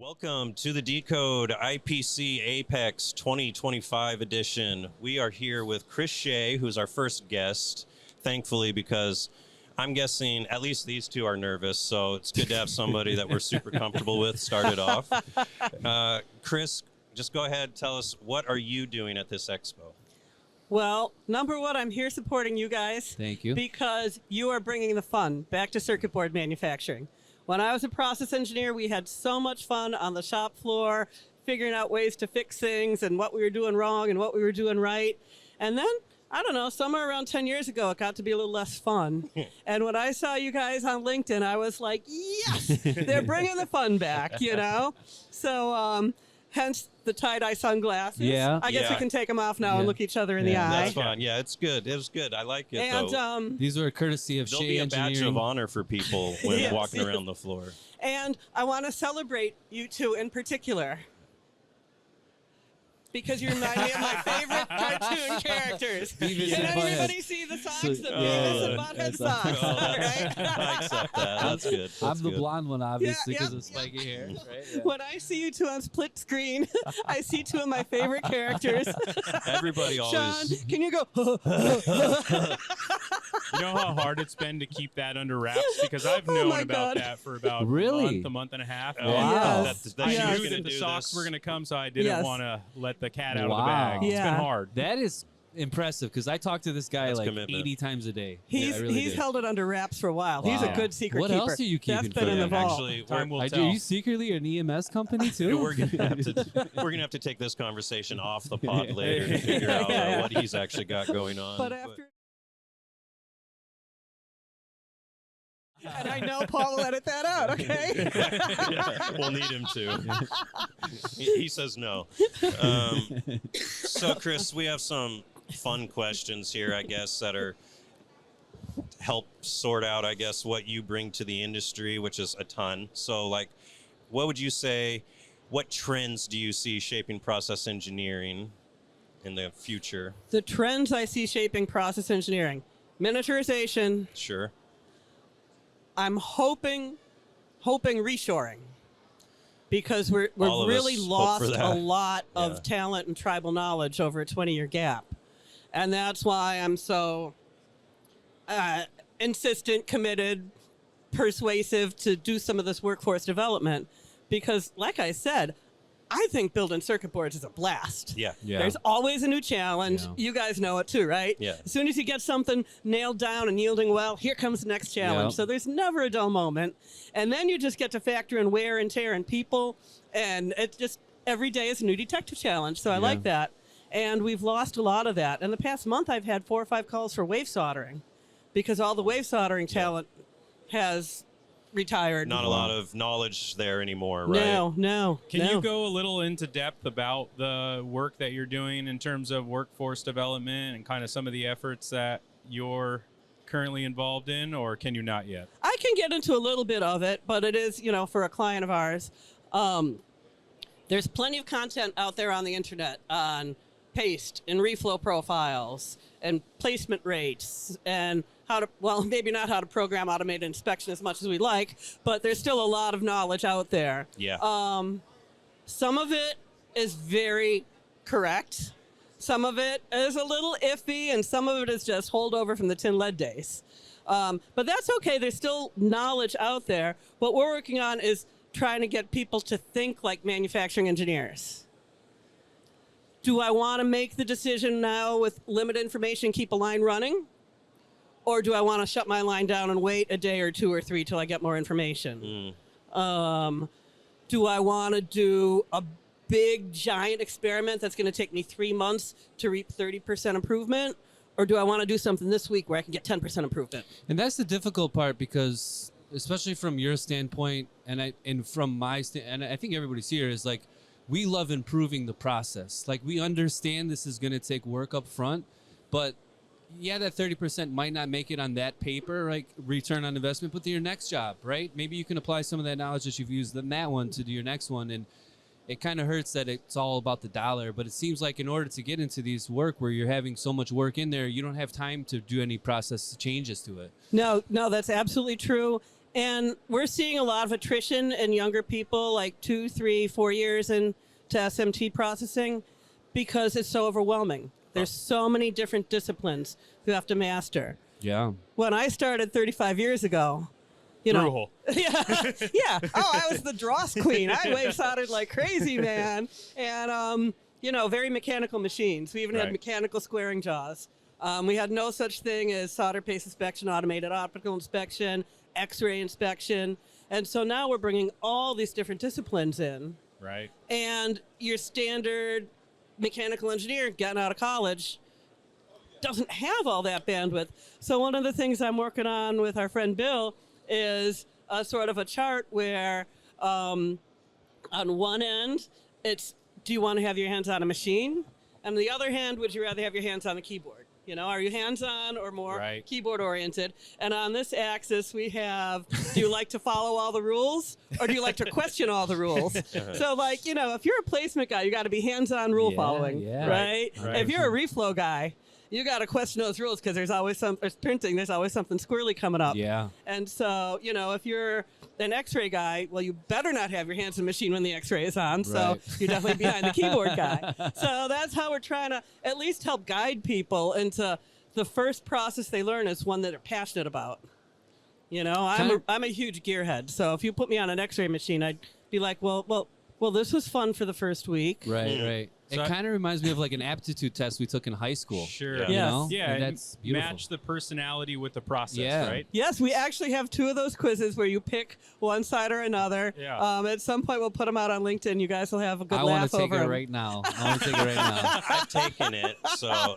Welcome to the Decode IPC APEX 2025 edition. We are here with Chrys Shea, who's our first guest, thankfully, because I'm guessing at least these two are nervous, so it's good to have somebody that we're super comfortable with started off. Chrys, just go ahead, tell us, what are you doing at this expo? Well, number one, I'm here supporting you guys. Thank you. Because you are bringing the fun back to circuit board manufacturing. When I was a process engineer, we had so much fun on the shop floor, figuring out ways to fix things and what we were doing wrong and what we were doing right. And then, I don't know, somewhere around 10 years ago, it got to be a little less fun. And when I saw you guys on LinkedIn, I was like, yes, they're bringing the fun back, you know? So, hence the tie-dye sunglasses. Yeah. I guess we can take them off now and look each other in the eye. That's fine. Yeah, it's good. It was good. I like it, though. These are a courtesy of There'll Shea be a Engineering. badge of honor for people when Yes. walking around the floor. And I want to celebrate you two in particular, because you remind me of my favorite cartoon characters. Beavis Can and Butthead. everybody see the socks? So- The yeah, Beavis and yeah, Butthead that's socks. Oh, Right? I accept that. That's good. I'm That's the good. blonde one, obviously, Yeah, because yeah, of spiky hair. Right? Yeah. When I see you two on split screen, I see two of my favorite characters. Everybody Sean, always. can you go? You know how hard it's been to keep that under wraps? Because I've Oh known my about God. that for about Really? a month and a half. Oh, Wow. Yes. that I she was knew gonna that the do socks this. were going to come, so I didn't Yes. want to let the cat out of the Wow. bag. It's Yeah. been hard. That is impressive, because I talk to this guy That's like commitment. 80 times a day. He's Yeah, I really he's do. held it under wraps for a while. He's a Wow. good secret What keeper. else are you That's keeping been for in the him? vault. Actually, Time will Are tell. you secretly an EMS company, too? we're gonna have to take this conversation off the pod later to figure out what he's actually got going on. But after. And I know Paul will edit that out, okay? Yeah, we'll need him to. He says no. So, Chrys, we have some fun questions here, I guess, that are help sort out, I guess, what you bring to the industry, which is a ton. So, like, what would you say? What trends do you see shaping process engineering in the future? The trends I see shaping process engineering: miniaturization. Sure. I'm hoping reshoring, because we've All of us really hope lost for that. a lot Yeah. of talent and tribal knowledge over a 20-year gap. And that's why I'm so insistent, committed, persuasive to do some of this workforce development, because, like I said, I think building circuit boards is a blast. Yeah. Yeah. There's always a new challenge. Yeah. You guys know it too, right? Yeah. As soon as you get something nailed down and yielding well, here comes the next challenge. Yeah. So there's never a dull moment. And then you just get to factor in wear and tear in people. And it just, every day is a new detective challenge. So I like that. And we've lost a lot of that. In the past month, I've had 4 or 5 calls for wave soldering, because all the wave soldering talent has retired. Not a lot of knowledge there anymore, right? No. Can you go a little into depth about the work that you're doing in terms of workforce development and kind of some of the efforts that you're currently involved in, or can you not yet? I can get into a little bit of it, but it is, for a client of ours. There's plenty of content out there on the internet on paste and reflow profiles and placement rates and how to, well, maybe not how to program automated inspection as much as we like, but there's still a lot of knowledge out there. Yeah. Some of it is very correct. Some of it is a little iffy, and some of it is just holdover from the tin lead days. But that's okay. There's still knowledge out there. What we're working on is trying to get people to think like manufacturing engineers. Do I want to make the decision now with limited information, keep a line running? Or do I want to shut my line down and wait a day or 2 or 3 till I get more information? Do I want to do a big, giant experiment that's going to take me 3 months to reap 30% improvement? Or do I want to do something this week where I can get 10% improvement? And that's the difficult part, because especially from your standpoint, and from my and I think everybody's here, is like, we love improving the process. Like, we understand this is going to take work up front, but yeah, that 30% might not make it on that paper, like return on investment, but to your next job, right? Maybe you can apply some of that knowledge that you've used in that one to do your next one. And it kind of hurts that it's all about the dollar, but it seems like in order to get into these work where you're having so much work in there, you don't have time to do any process changes to it. No, that's absolutely true. And we're seeing a lot of attrition in younger people, like 2, 3, 4 years into SMT processing, because it's so overwhelming. There's so many different disciplines you have to master. Yeah. When I started 35 years ago, you know, Brutal. yeah. Oh, I was the dross queen. I wave soldered like crazy, man. And, you know, very mechanical machines. We even had Right. mechanical squaring jaws. We had no such thing as solder paste inspection, automated optical inspection, X-ray inspection. And so now we're bringing all these different disciplines in. Right. And your standard mechanical engineer getting out of college doesn't have all that bandwidth. So one of the things I'm working on with our friend Bill is a sort of a chart where on one end, it's, do you want to have your hands on a machine? And on the other hand, would you rather have your hands on the keyboard? You know, are you hands-on or more Right. keyboard-oriented? And on this axis, we have, do you like to follow all the rules, or do you like to question all the rules? So, like, you know, if you're a placement guy, you got to be hands-on rule following, yeah. right? Right. If you're a reflow guy, you got to question those rules because there's always there's printing, there's always something squirrely coming up. Yeah. And so, you know, if you're an X-ray guy, well, you better not have your hands in the machine when the X-ray is on. So Right. you're definitely behind the keyboard guy. So that's how we're trying to at least help guide people into the first process they learn is one that they're passionate about. You know, I'm a huge gearhead. So if you put me on an X-ray machine, I'd be like, well, this was fun for the first week. Right, right. So It kind of reminds me of like an aptitude test we took in high school. Sure. Yeah. You Yes. know? Yeah. And and that's beautiful. match the personality with the process, Yeah. right? Yes, we actually have 2 of those quizzes where you pick one side or another. Yeah. At some point, we'll put them out on LinkedIn. You guys will have a good I want laugh to take over it 'em. right now. I want to take it right now. I've taken it. So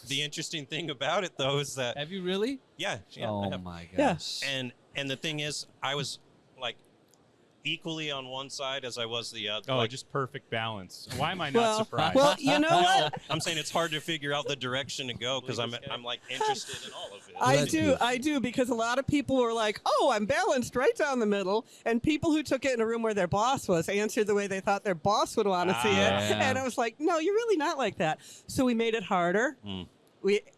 the interesting thing about it, though, is that Have you really? yeah, I Oh have. my Yeah. gosh. And the thing is, I was like equally on one side as I was the other. Oh, like, just perfect balance. Why am I not Well, surprised? well, you know what? I'm saying it's hard to figure out the direction to go because I'm like interested in all of it. I do, because a lot of people were like, "Oh, I'm balanced right down the middle," and people who took it in a room where their boss was answered the way they thought their boss would want to see it, Yeah. and I was like, "No, you're really not like that." So we made it harder.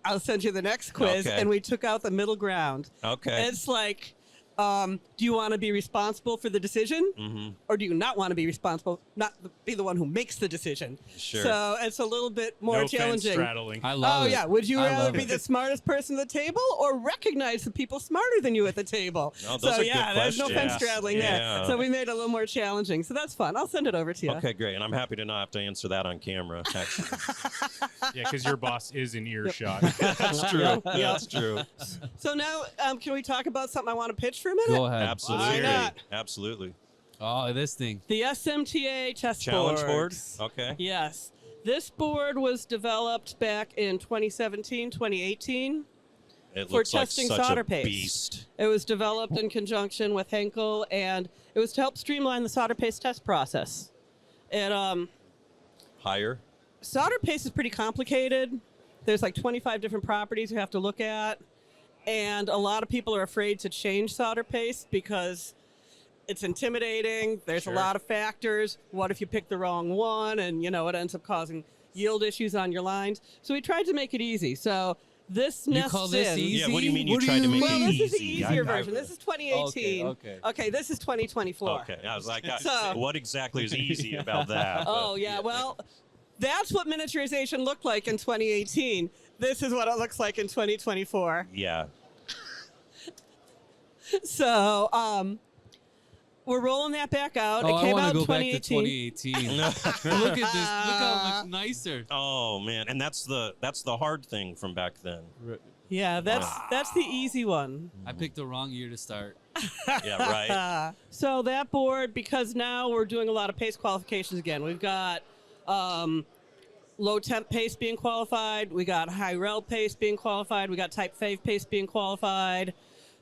I'll send you the next quiz, Okay. and we took out the middle ground. Okay. It's like, do you want to be responsible for the decision, or do you not want to be responsible, not be the one who makes the decision? Sure. So it's a little bit more no fence challenging. straddling. I love it. Yeah. Would you I rather love be it. the smartest person at the table or recognize the people smarter than you at the table? Oh, those So are good yeah, there's no questions. fence straddling Yeah. there. So we made it a little more challenging. So that's fun. I'll send it over to you. Okay, great. And I'm happy to not have to answer that on camera, actually. Yeah, because your boss is in earshot. That's true. Yep. That's true. So now, can we talk about something I want to pitch for a minute? Go ahead. Absolutely. Why not? Absolutely. Oh, this thing. The SMTA test Challenge board? boards. Okay. Yes. This board was developed back in 2017, 2018. It For looks like testing such solder a paste. beast. It was developed in conjunction with Henkel, and it was to help streamline the solder paste test process. It Higher? solder paste is pretty complicated. There's like 25 different properties you have to look at, and a lot of people are afraid to change solder paste because it's intimidating. There's Sure. a lot of factors. What if you pick the wrong one, and you know it ends up causing yield issues on your lines? So we tried to make it easy. So this You nests call this in. easy? Yeah, what do you mean you What do tried to make Well, it this easy? is the easier I- version. This is 2018. Okay. This is 2024. Okay. I was like, So- what exactly is easy about that? Oh, yeah. Well, that's what miniaturization looked like in 2018. This is what it looks like in 2024. Yeah. So, we're rolling that back out. Oh, It I came want out to in go back to 2018. 2018. Look at this. Look how much nicer. Oh man, and that's the hard thing from back then. Yeah, that's the easy one. I picked the wrong year to start. Yeah, right. So that board, because now we're doing a lot of paste qualifications again. We've got low temp paste being qualified. We got high rel paste being qualified. We got type 5 paste being qualified.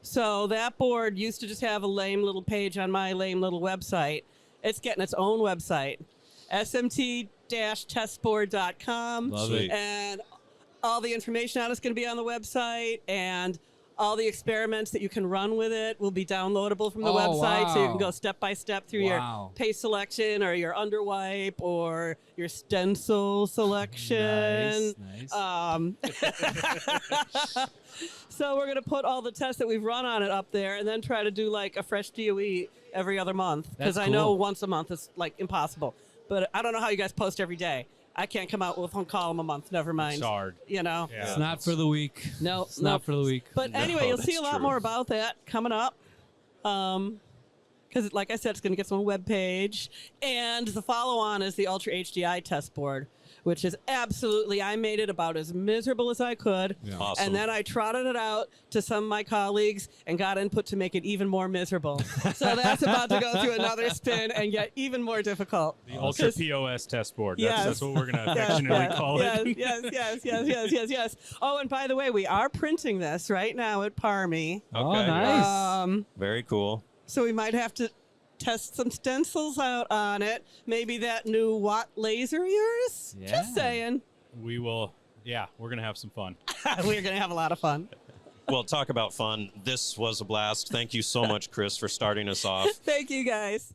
So that board used to just have a lame little page on my lame little website. It's getting its own website, smt-testboard.com. Love Sweet. it. And all the information on it's going to be on the website. And all the experiments that you can run with it will be downloadable from the website, so you can go step by step through your paste selection or your underwipe or your stencil selection. Nice. So we're going to put all the tests that we've run on it up there and then try to do like a fresh DOE every other month, because I know once a month is like impossible. But I don't know how you guys post every day. I can't come out with one column a month. Never mind. It's hard. You know? Yeah. It's not for the week. No, it's not for the week. But anyway, you'll see a lot true. more about that coming up. Because, like I said, it's going to get some web page. And the follow-on is the Ultra HDI test board, which is absolutely, I made it about as miserable as I could. Yeah. Awesome. And then I trotted it out to some of my colleagues and got input to make it even more miserable. So that's about to go through another spin and get even more difficult. The Ultra POS test board. That's what we're going to affectionately call it. Yes. Oh, and by the way, we are printing this right now at Parmy. Oh, Okay. nice. Very cool. So we might have to test some stencils out on it. Maybe that new Watt laser of yours. Yeah. Just saying. We will, we're going to have some fun. We're going to have a lot of fun. Well, talk about fun. This was a blast. Thank you so much, Chrys, for starting us off. Thank you, guys.